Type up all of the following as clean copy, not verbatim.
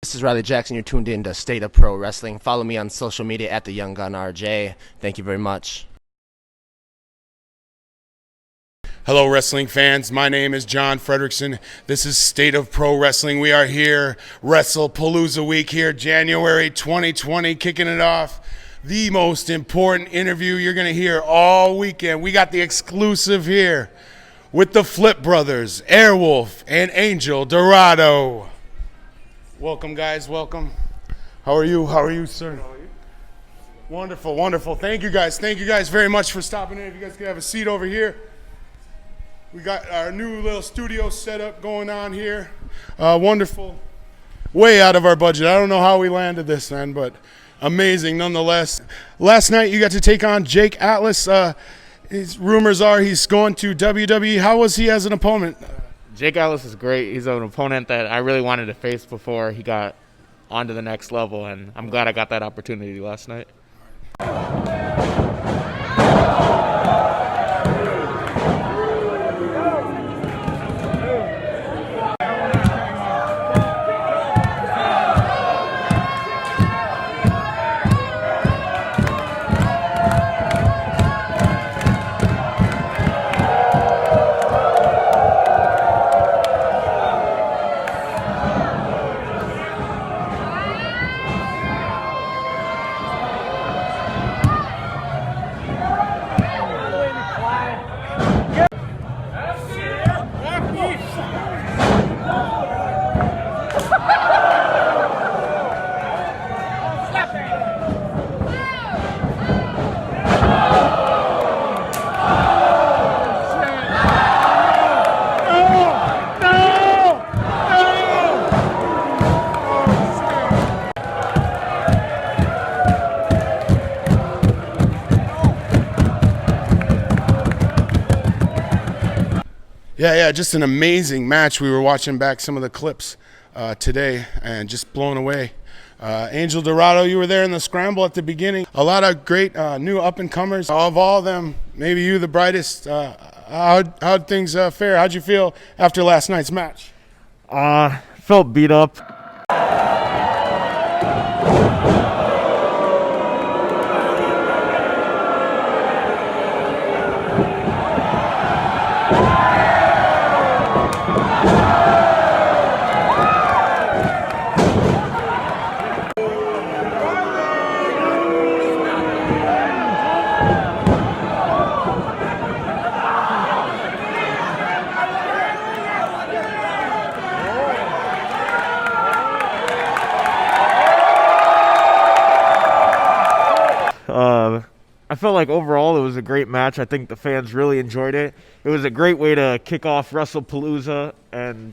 This is Riley Jackson. You're tuned in to State of Pro Wrestling. Follow me on social media at the Young Gun RJ. Thank you very much. Hello, wrestling fans. My name is John Fredrickson. This is State of Pro Wrestling. We are here, WrestlePalooza week here, January 2020, kicking it off. The most important interview you're going to hear all weekend. We got the exclusive here with the Flip Brothers, Airwolf and Angel Dorado. Welcome, guys. Welcome. How are you? How are you, sir? How are you? Wonderful, wonderful. Thank you, guys. Thank you guys very much for stopping in. If you guys could have a seat over here. We got our new little studio setup going on here. Wonderful. Way out of our budget. I don't know how we landed this, man, but amazing nonetheless. Last night you got to take on Jake Atlas. His rumors are he's going to WWE. How was he as an opponent? Jake Atlas is great. He's an opponent that I really wanted to face before he got onto the next level, and I'm glad I got that opportunity last night. Yeah, just an amazing match. We were watching back some of the clips today and just blown away. Angel Dorado, you were there in the scramble at the beginning. A lot of great new up-and-comers. Of all of them, maybe you the brightest. How'd things fare? How'd you feel after last night's match? Felt beat up. I felt like overall it was a great match. I think the fans really enjoyed it. It was a great way to kick off WrestlePalooza, and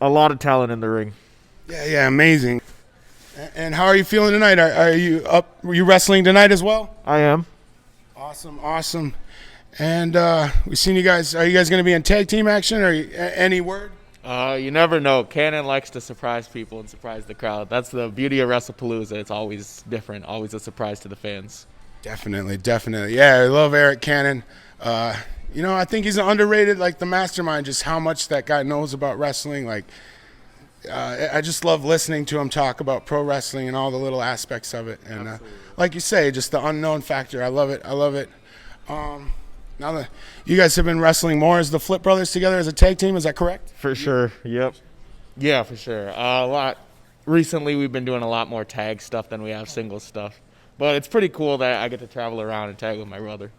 a lot of talent in the ring. Yeah, amazing. And how are you feeling tonight? Are you up? Were you wrestling tonight as well? I am. Awesome. And we've seen you guys. Are you guys going to be in tag team action, or any word? You never know. Cannon likes to surprise people and surprise the crowd. That's the beauty of WrestlePalooza. It's always different, always a surprise to the fans. Definitely. Yeah, I love Eric Cannon. I think he's an underrated, like the mastermind, just how much that guy knows about wrestling. Like, I just love listening to him talk about pro wrestling and all the little aspects of it. And like you say, just the unknown factor. I love it. Now that you guys have been wrestling more as the Flip Brothers together as a tag team, is that correct? For sure. Yep. Yeah, for sure. Recently, we've been doing a lot more tag stuff than we have single stuff. But it's pretty cool that I get to travel around and tag with my brother.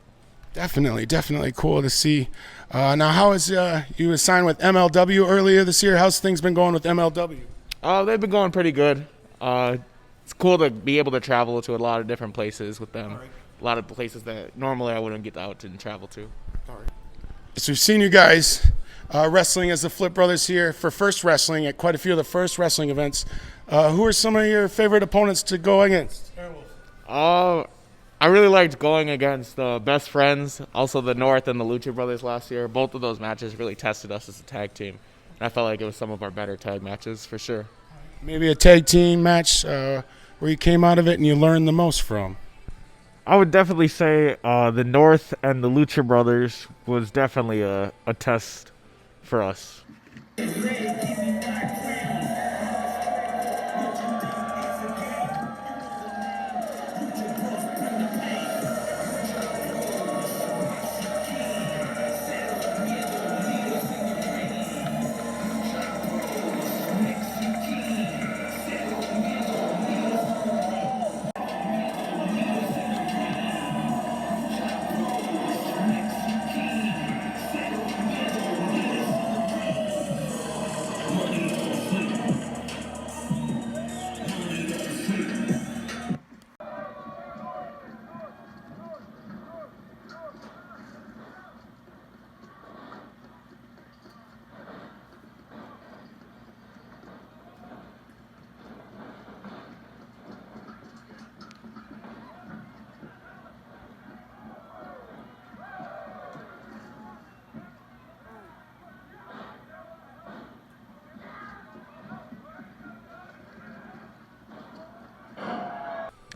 Definitely cool to see. Now, how is you was signed with MLW earlier this year? How's things been going with MLW? They've been going pretty good. It's cool to be able to travel to a lot of different places with them. Right. A lot of places that normally I wouldn't get out and travel to. All right. So we've seen you guys wrestling as the Flip Brothers here for First Wrestling at quite a few of the First Wrestling events. Who are some of your favorite opponents to go against? I really liked going against the Best Friends, also the North and the Lucha Brothers last year. Both of those matches really tested us as a tag team. And I felt like it was some of our better tag matches for sure. Maybe a tag team match where you came out of it and you learned the most from? I would definitely say the North and the Lucha Brothers was definitely a test for us.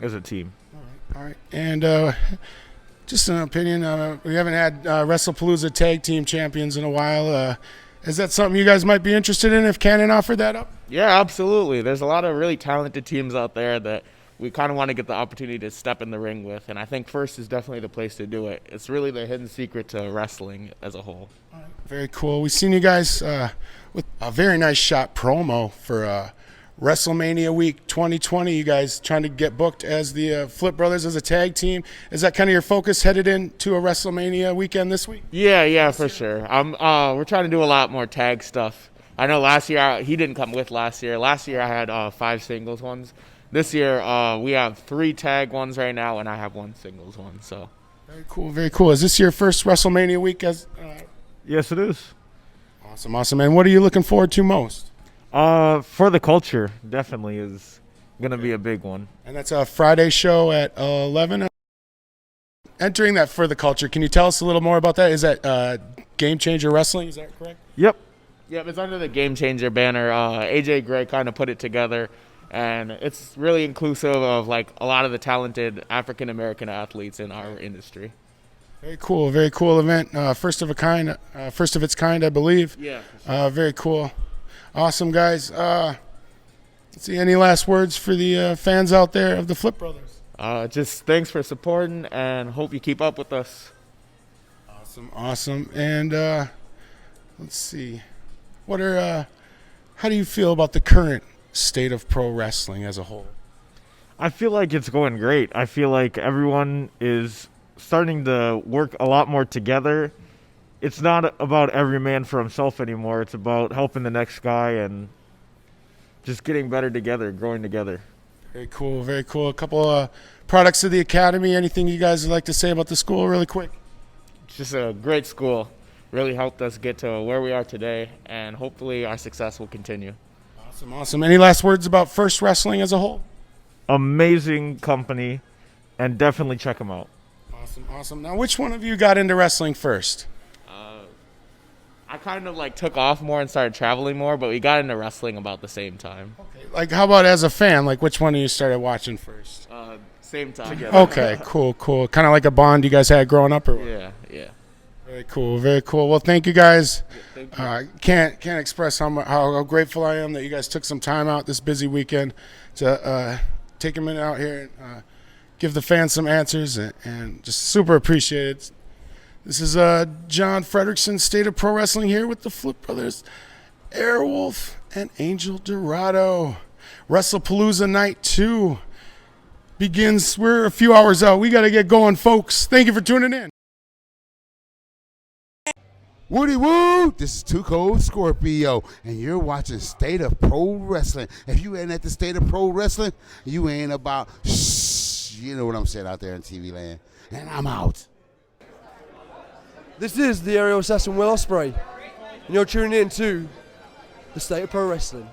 as a team. All right. And just an opinion, we haven't had WrestlePalooza Tag Team Champions in a while. Is that something you guys might be interested in if Canon offered that up? Yeah, absolutely. There's a lot of really talented teams out there that we kind of want to get the opportunity to step in the ring with, and I think First is definitely the place to do it. It's really the hidden secret to wrestling as a whole. All right. Very cool. We've seen you guys with a very nice shot promo for WrestleMania Week 2020. You guys trying to get booked as the Flip Brothers as a tag team. Is that kind of your focus headed into a WrestleMania weekend this week? Yeah, for sure. We're trying to do a lot more tag stuff. I know last year he didn't come with last year. Last year I had 5 singles ones. This year we have 3 tag ones right now, and I have 1 singles one. So very cool, very cool. Is this your first WrestleMania week? Yes, it is. Awesome. And what are you looking forward to most? For the culture, definitely is gonna be a big one. And that's a Friday show at 11. Entering that For the Culture, can you tell us a little more about that? Is that Game Changer Wrestling? Is that correct? Yep, it's under the Game Changer banner. AJ Gray kind of put it together, and it's really inclusive of like a lot of the talented African American athletes in our industry. Very cool event. First of its kind, I believe. Yeah. For sure. Very cool. Awesome, guys. Let's see, any last words for the fans out there of the Flip Brothers? Just thanks for supporting, and hope you keep up with us. Awesome. And let's see, how do you feel about the current state of pro wrestling as a whole? I feel like it's going great. I feel like everyone is starting to work a lot more together. It's not about every man for himself anymore. It's about helping the next guy and just getting better together, growing together. Very cool. A couple products of the academy. Anything you guys would like to say about the school really quick? It's just a great school. Really helped us get to where we are today, and hopefully our success will continue. Awesome. Any last words about First Wrestling as a whole? Amazing company, and definitely check them out. Awesome. Now, which one of you got into wrestling first? I kind of like took off more and started traveling more, but we got into wrestling about the same time. Okay. Like, how about as a fan? Like, which one of you started watching first? Same time. Together. Okay, cool. Kind of like a bond you guys had growing up, or what? Yeah. Very cool. Well, thank you guys. Yeah, thank you. Can't express how grateful I am that you guys took some time out this busy weekend to take a minute out here and give the fans some answers, and just super appreciate it. This is John Frederickson, State of Pro Wrestling, here with the Flip Brothers, Airwolf and Angel Dorado. WrestlePalooza Night 2 begins. We're a few hours out. We got to get going, folks. Thank you for tuning in. Woody woo! This is Too Cold Scorpio, and you're watching State of Pro Wrestling. If you ain't at the State of Pro Wrestling, you ain't about shh. You know what I'm saying out there in TV land. And I'm out. This is the aerial assassin Will Ospreay, and you're tuning in to the State of Pro Wrestling.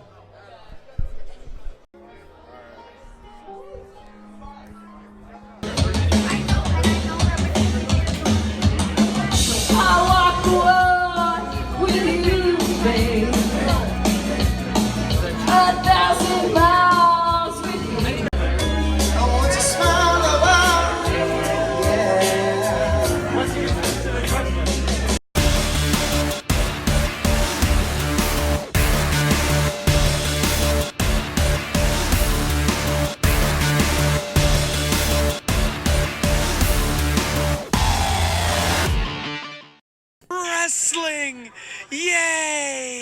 Wrestling! Yay!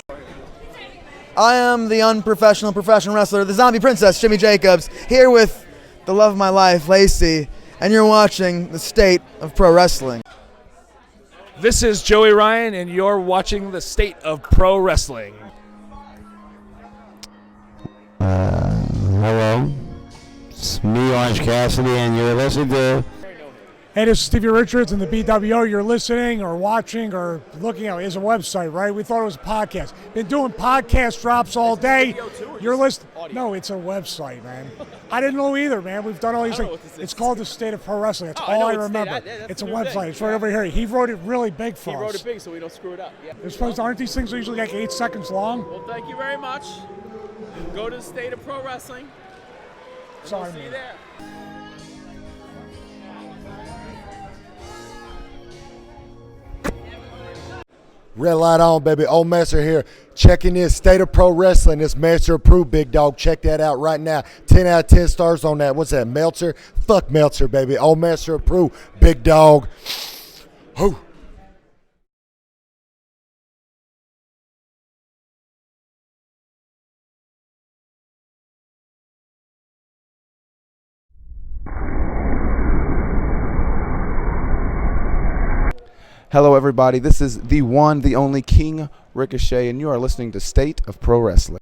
I am the unprofessional professional wrestler, the zombie princess, Jimmy Jacobs, here with the love of my life, Lacey, and you're watching the State of Pro Wrestling. This is Joey Ryan, and you're watching the State of Pro Wrestling. Hello, it's me, Orange Cassidy, and you're listening to... Hey, this is Stevie Richards and the BWO. You're listening or watching or looking at. It's a website, right? We thought it was a podcast. Been doing podcast drops all day. You're listening. No, it's a website, man. I didn't know either, man. We've done all these things. It's called the State of Pro Wrestling. That's all I remember. It's a website. It's right over here. He wrote it really big for us. He wrote it big so we don't screw it up. Yeah. Aren't these things usually like 8 seconds long? Well, thank you very much. Go to the State of Pro Wrestling. Sorry, See man. you there. Red light on, baby. Old Master here. Checking in State of Pro Wrestling. It's Master approved, big dog. Check that out right now. 10 out of 10 stars on that. What's that, Meltzer? Fuck Meltzer, baby. Old Master approved, big dog. Whew. Hello, everybody. This is the one, the only King Ricochet, and you are listening to State of Pro Wrestling.